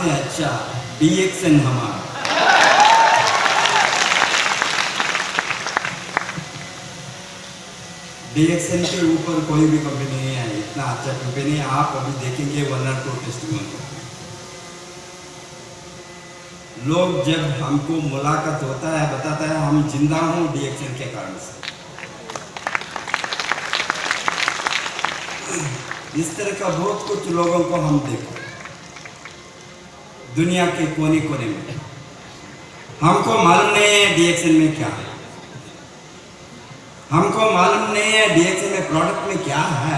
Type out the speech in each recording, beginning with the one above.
से अच्छा DXN हमारा। DXN के ऊपर कोई भी कंपनी नहीं है, इतना अच्छा कंपनी है। आप अभी देखेंगे 1 और 2 टेस्टिमोनियल। लोग जब हमको मुलाकात होता है बताता है हम जिंदा हूं DXN के कारण से। इस तरह का बहुत कुछ लोगों को हम देखो दुनिया के कोने कोने में। हमको मालूम नहीं है DXN में क्या है, हमको मालूम नहीं है DXN में प्रोडक्ट में क्या है।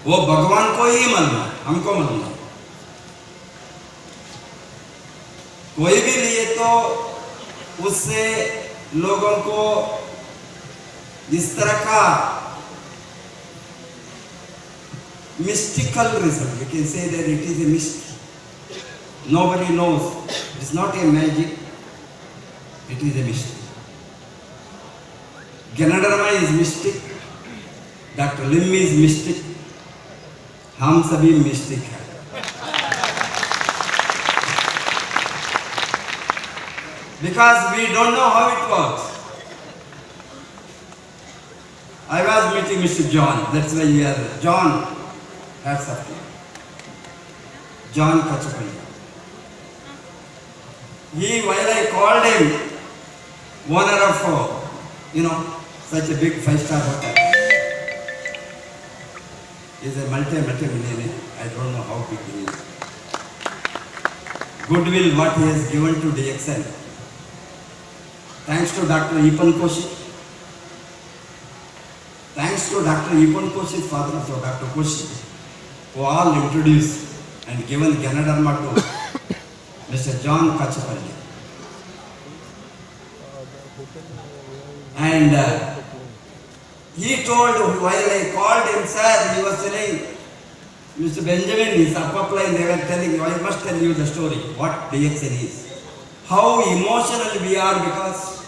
वो भगवान को ही मालूम है, हमको मालूम है। कोई भी लिए तो उससे लोगों को इस तरह का mystical result, you can say that it is a mystery. Nobody knows. It's not a magic, it is a mystery. Ganoderma is mystic, Dr. Lim is mystic, हम सभी mystic हैं। Because we don't know how it works. I was meeting Mr. John, that's why you are John. That's something. John Kachapalli. While I called him, owner of, such a big 5-star hotel. He's a multi-millionaire. I don't know how big he is. Goodwill, what he has given to DXN. Thanks to Dr. Ipan Koshi. Thanks to Dr. Ipan Koshi's father, so Dr. Koshi, who all introduced and given Ganoderma to Mr. John Kachapalli. And he told, while I called him, sir, he was telling, Mr. Benjamin is up line, they were telling, I must tell you the story, what DXN is. How emotional we are because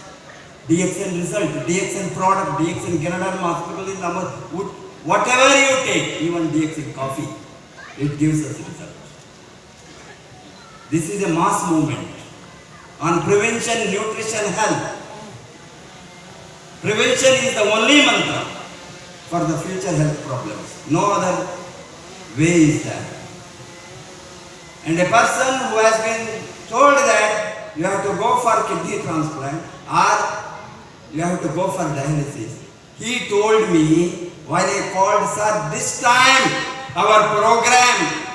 DXN result, DXN product, DXN Ganoderma hospital in number, whatever you take, even DXN coffee, it gives us result. This is a mass movement on prevention, nutrition, health. Prevention is the only mantra for the future health problems. No other way is there. And a person who has been told that you have to go for kidney transplant or you have to go for dialysis, he told me while I called, sir, this time our program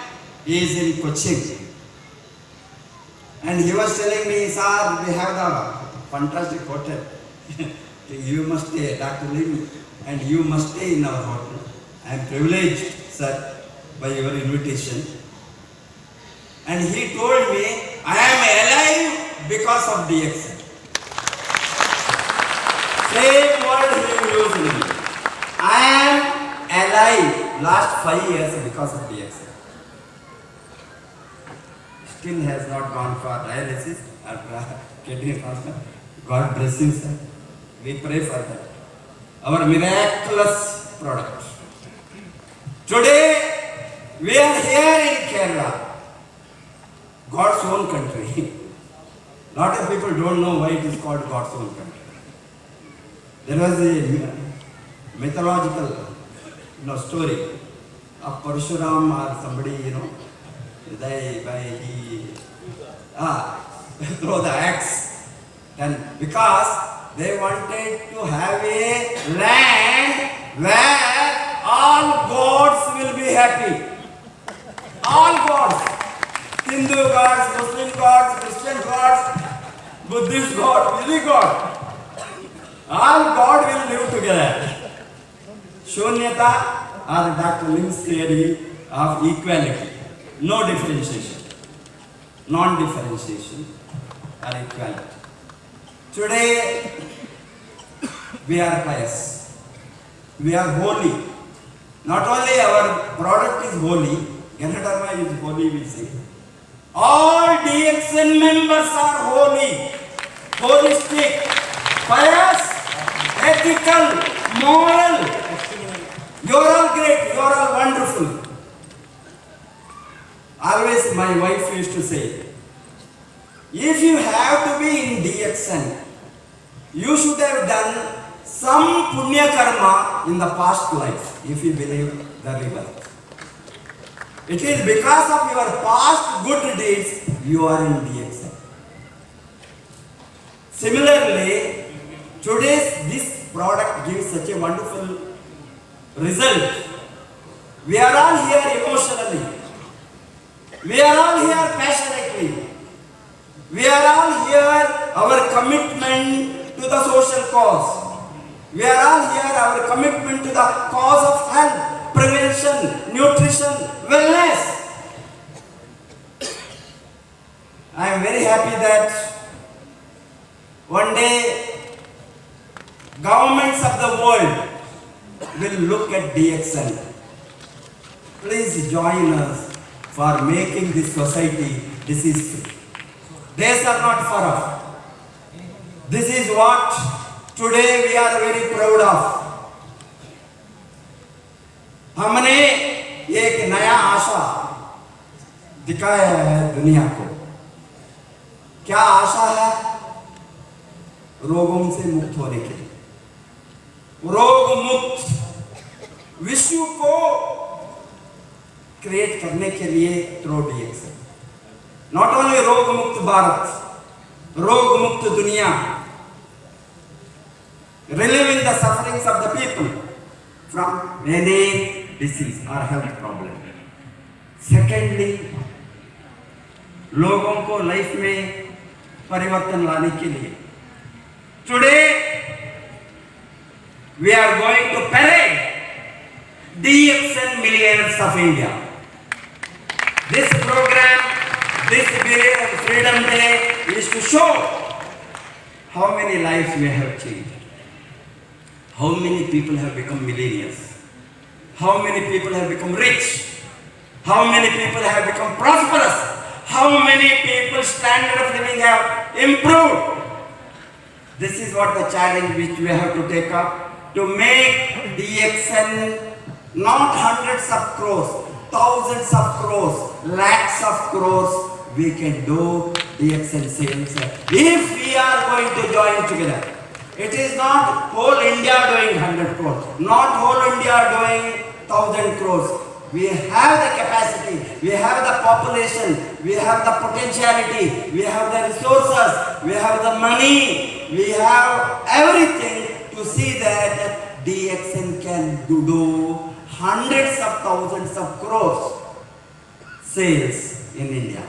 is in Cochin. And he was telling me, sir, we have the fantastic hotel. You must stay, Dr. Lim, and you must stay in our hotel. I am privileged, sir, by your invitation. And he told me, I am alive because of DXN. Same word he used me. I am alive last 5 years because of DXN. Still has not gone for dialysis or kidney transplant. God bless him, sir. We pray for that. Our miraculous product. Today, we are here in Kerala, God's own country. Lot of people don't know why it is called God's own country. There was a mythological story of Parshuram or somebody, throw the axe. And because they wanted to have a land where all gods will be happy. All gods. Hindu gods, Muslim gods, Christian gods, Buddhist god, any god. All God will live together. Shunyata or Dr. Lim's theory of equality. No differentiation. Non-differentiation or equality. Today, we are pious. We are holy. Not only our product is holy, Ganoderma is holy, we say. All DXN members are holy, holistic, pious, ethical, moral. You are all great, you are all wonderful. Always my wife used to say, if you have to be in DXN, you should have done some punya karma in the past life, if you believe the rebirth. It is because of your past good deeds you are in DXN. Similarly, today's this product gives such a wonderful result. We are all here emotionally. We are all here passionately. We are all here our commitment to the social cause. We are all here our commitment to the cause of health, prevention, nutrition, wellness. I am very happy that one day governments of the world will look at DXN. Please join us for making this society disease-free. Days are not far off. This is what today we are very proud of. हमने एक नया आशा दिखाया है दुनिया को. क्या आशा है? रोगों से मुक्त होने के लिए. रोग मुक्त विश्व को क्रिएट करने के लिए थ्रू DXN. नॉट ओनली रोग मुक्त भारत, रोग मुक्त दुनिया, relieving the sufferings of the people from any disease or health problem. Secondly, लोगों को लाइफ में परिवर्तन लाने के लिए today we are going to parade DXN Millionaires of India. This program, this Freedom Day is to show how many lives we have changed. How many people have become millionaires? How many people have become rich? How many people have become prosperous? How many people's standard of living have improved? This is what the challenge which we have to take up, to make DXN not hundreds of crores, thousands of crores, lakhs of crores. We can do DXN sales if we are going to join together. It is not whole India doing 100 crores, not whole India doing 1000 crores. We have the capacity, we have the population, we have the potentiality, we have the resources, we have the money, we have everything to see that DXN can do hundreds of thousands of crores sales in India.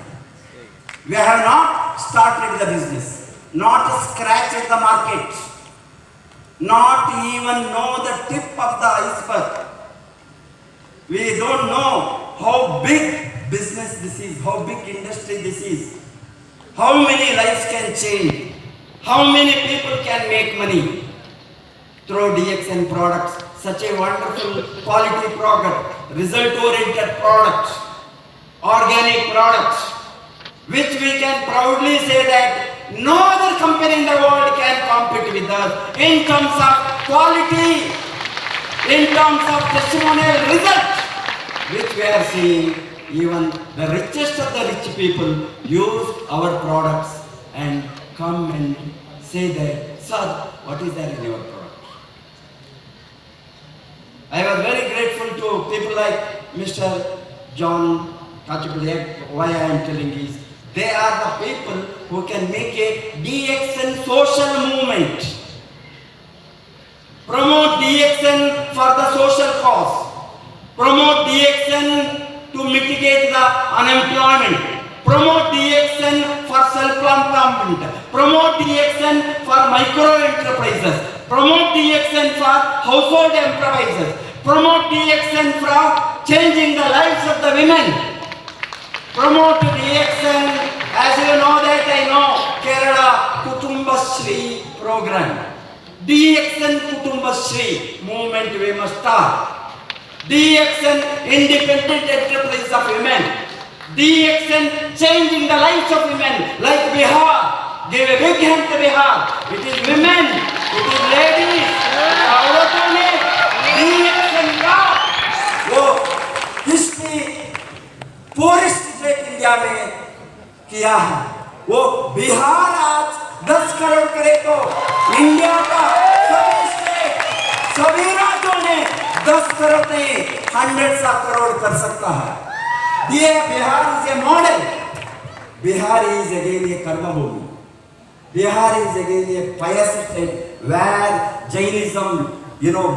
We have not started the business, not scratched the market, not even know the tip of the iceberg. We don't know how big business this is, how big industry this is, how many lives can change, how many people can make money through DXN products, such a wonderful quality product, result-oriented product, organic products, which we can proudly say that no other company in the world can compete with us in terms of quality, in terms of testimonial result, which we are seeing. Even the richest of the rich people use our products and come and say that, sir, what is there in your product? I was very grateful to people like Mr. John Kachipulek. Why I am telling is, they are the people who can make a DXN social movement. Promote DXN for the social cause. Promote DXN to mitigate the unemployment. Promote DXN for self-employment. Promote DXN for micro enterprises. Promote DXN for household enterprises. Promote DXN for changing the lives of the women. Promote DXN, as you know that I know, Kerala Kutumbashree program. DXN Kutumbashree movement we must start. DXN independent enterprise of women. DXN changing the lives of women like Bihar. Give a big hand to Bihar. It is women, it is ladies. औरतों ने DXN का वो history poorest किया है, वो बिहार आज 10 करोड़ करे तो इंडिया का सभी स्टेट, सभी राज्यों ने 10 करोड़ नहीं 100 करोड़ कर सकता है। ये Bihar is a model. Bihar is again a karmabhoomi. Bihar is again a pious state where Jainism,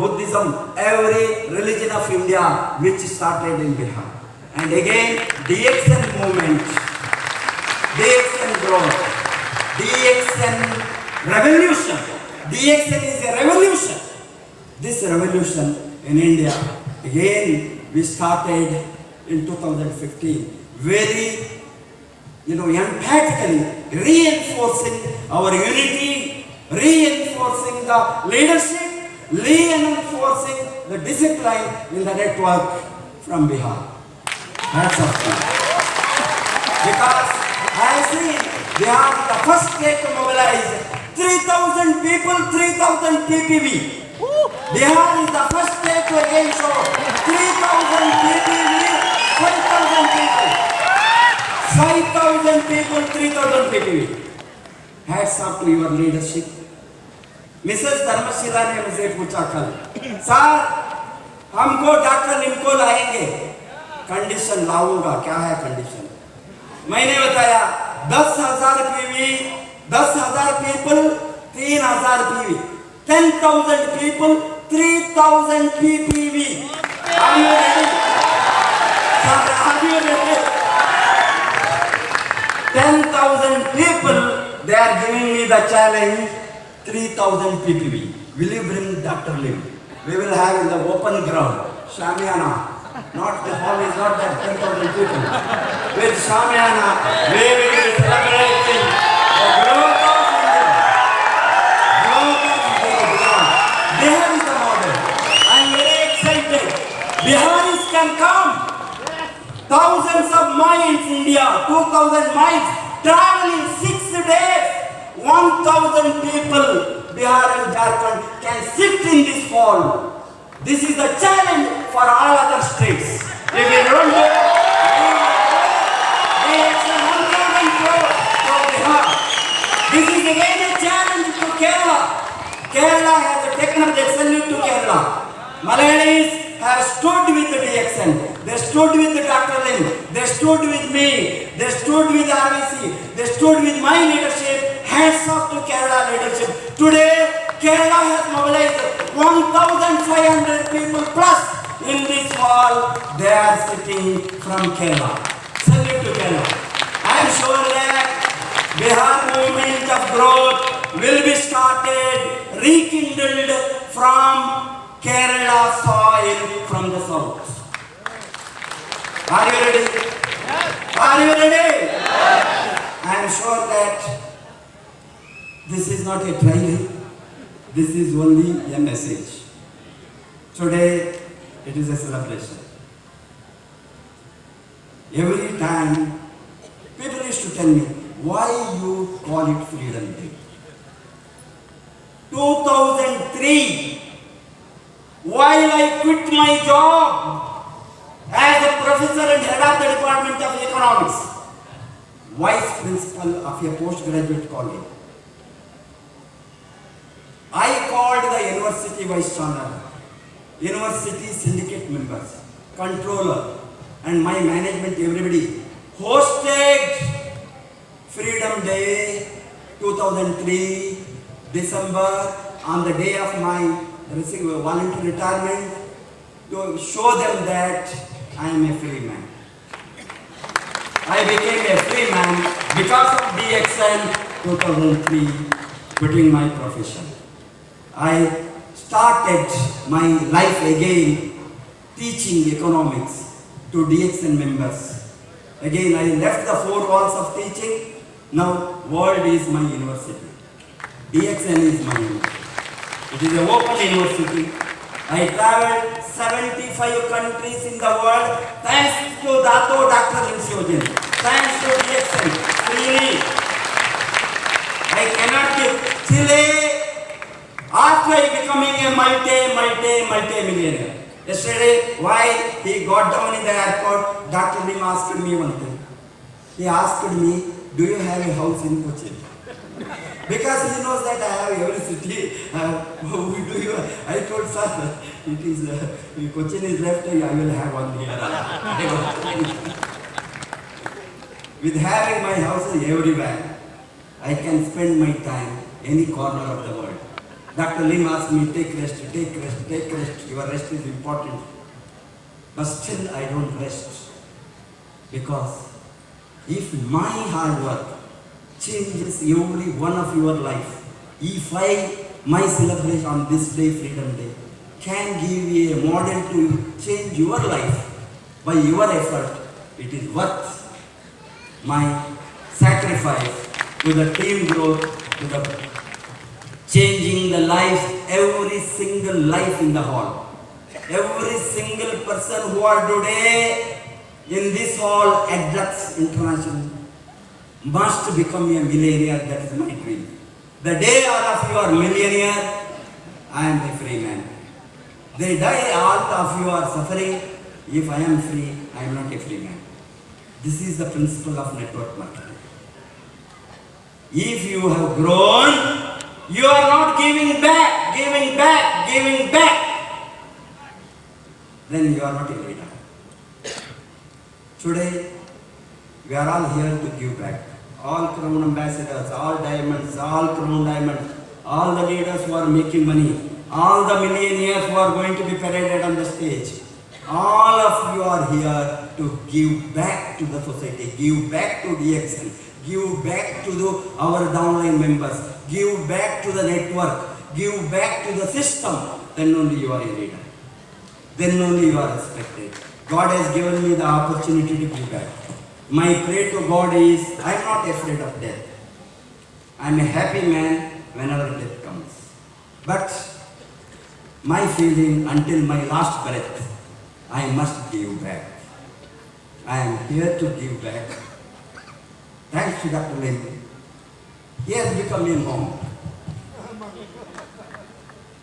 Buddhism, every religion of India which started in Bihar. And again, DXN movement, DXN growth, DXN revolution. DXN is a revolution. This revolution in India, again, we started in 2015. Very emphatically reinforcing our unity, reinforcing the leadership, reinforcing the discipline in the network from Bihar. Hats off to you. Because I see Bihar is the first state to mobilize 3,000 people, 3,000 PPV. Bihar is the first state to again show 3,000 PPV, 5,000 people. 5,000 people, 3,000 PPV. Hats off to your leadership. Mrs. Dharmashila ने मुझे पूछा कल, sir हमको doctor इनको लाएंगे, condition लाऊंगा, क्या है कंडीशन? मैंने बताया 10,000 PV, 10,000 people, 3,000 PV, 10,000 people, 3,000 PPV. Are you ready? Sir, are you ready? 10,000 people, they are giving me the challenge, 3,000 PPV. Will you bring Dr. Lim? We will have in the open ground, Shamiana. Not the hall is not that 10,000 people. With Shamiana, we will be celebrating the growth of India. Growth of India. Bihar is the model. I am very excited. Biharis can come. Thousands of miles India, 2,000 miles, travel in 6 days. 1,000 people, Bihar and Jharkhand can sit in this hall. This is the challenge for all other states. If we don't do it, we have 1,000 crore for Bihar. This is again a challenge to Kerala. Kerala has taken up the salute to Kerala. Malayalis have stood with the DXN. They stood with Dr. Lim. They stood with me. They stood with RVC. They stood with my leadership. Hats off to Kerala leadership. Today, Kerala has mobilized 1,500 people plus in this hall. They are sitting from Kerala. Salute to Kerala. I am sure that Bihar movement of growth will be started, rekindled from Kerala soil from the south. Are you ready? Yes. Are you ready? Yes. I am sure that this is not a training. This is only a message. Today, it is a celebration. Every time, people used to tell me, why you call it Freedom Day? 2003, while I quit my job as a professor and head of the Department of Economics, vice principal of a postgraduate college, I called the university vice chancellor, university syndicate members, controller, and my management, everybody, hosted Freedom Day 2003, December, on the day of my voluntary retirement, to show them that I am a free man. I became a free man because of DXN 2003, quitting my profession. I started my life again teaching economics to DXN members. Again, I left the four walls of teaching. Now, world is my university. DXN is my university. It is an open university. I traveled 75 countries in the world thanks to Dato Dr. Lim Syogen. Thanks to DXN. Freely. I cannot give Chile after becoming a multi-millionaire. Yesterday, while he got down in the airport, Dr. Lim asked me one thing. He asked me, do you have a house in Cochin? Because he knows that I have every city. Do you? I told sir, it is Cochin is left. I will have one here. With having my houses everywhere, I can spend my time any corner of the world. Dr. Lim asked me, take rest, take rest, take rest. Your rest is important. But still I don't rest. Because if my hard work changes every one of your life, if my celebration on this day, Freedom Day, can give you a model to change your life by your effort, it is worth my sacrifice to the team growth, to the changing the lives, every single life in the hall. Every single person who are today in this hall at Lux International must become a millionaire. That is my dream. The day all of you are millionaire, I am a free man. The day all of you are suffering, if I am free, I am not a free man. This is the principle of network marketing. If you have grown, you are not giving back, giving back, giving back, then you are not a leader. Today, we are all here to give back. All crown ambassadors, all diamonds, all crown diamonds, all the leaders who are making money, all the millionaires who are going to be paraded on the stage. All of you are here to give back to the society, give back to DXN, give back to our downline members, give back to the network, give back to the system. Then only you are a leader. Then only you are respected. God has given me the opportunity to give back. My prayer to God is, I am not afraid of death. I am a happy man whenever death comes. But my feeling until my last breath, I must give back. I am here to give back. Thanks to Dr. Lim. He has become a monk.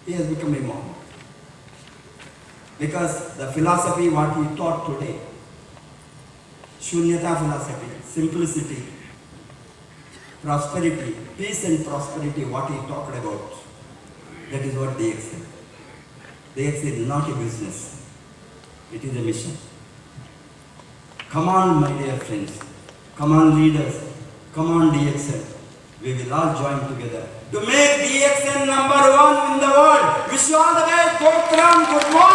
He has become a monk. Because the philosophy what we taught today, Shunyata philosophy, simplicity, prosperity, peace and prosperity, what he talked about, that is what DXN. DXN is not a business. It is a mission. Come on, my dear friends. Come on, leaders. Come on, DXN. We will all join together to make DXN #1 in the world. Wish you all the best. Good morning.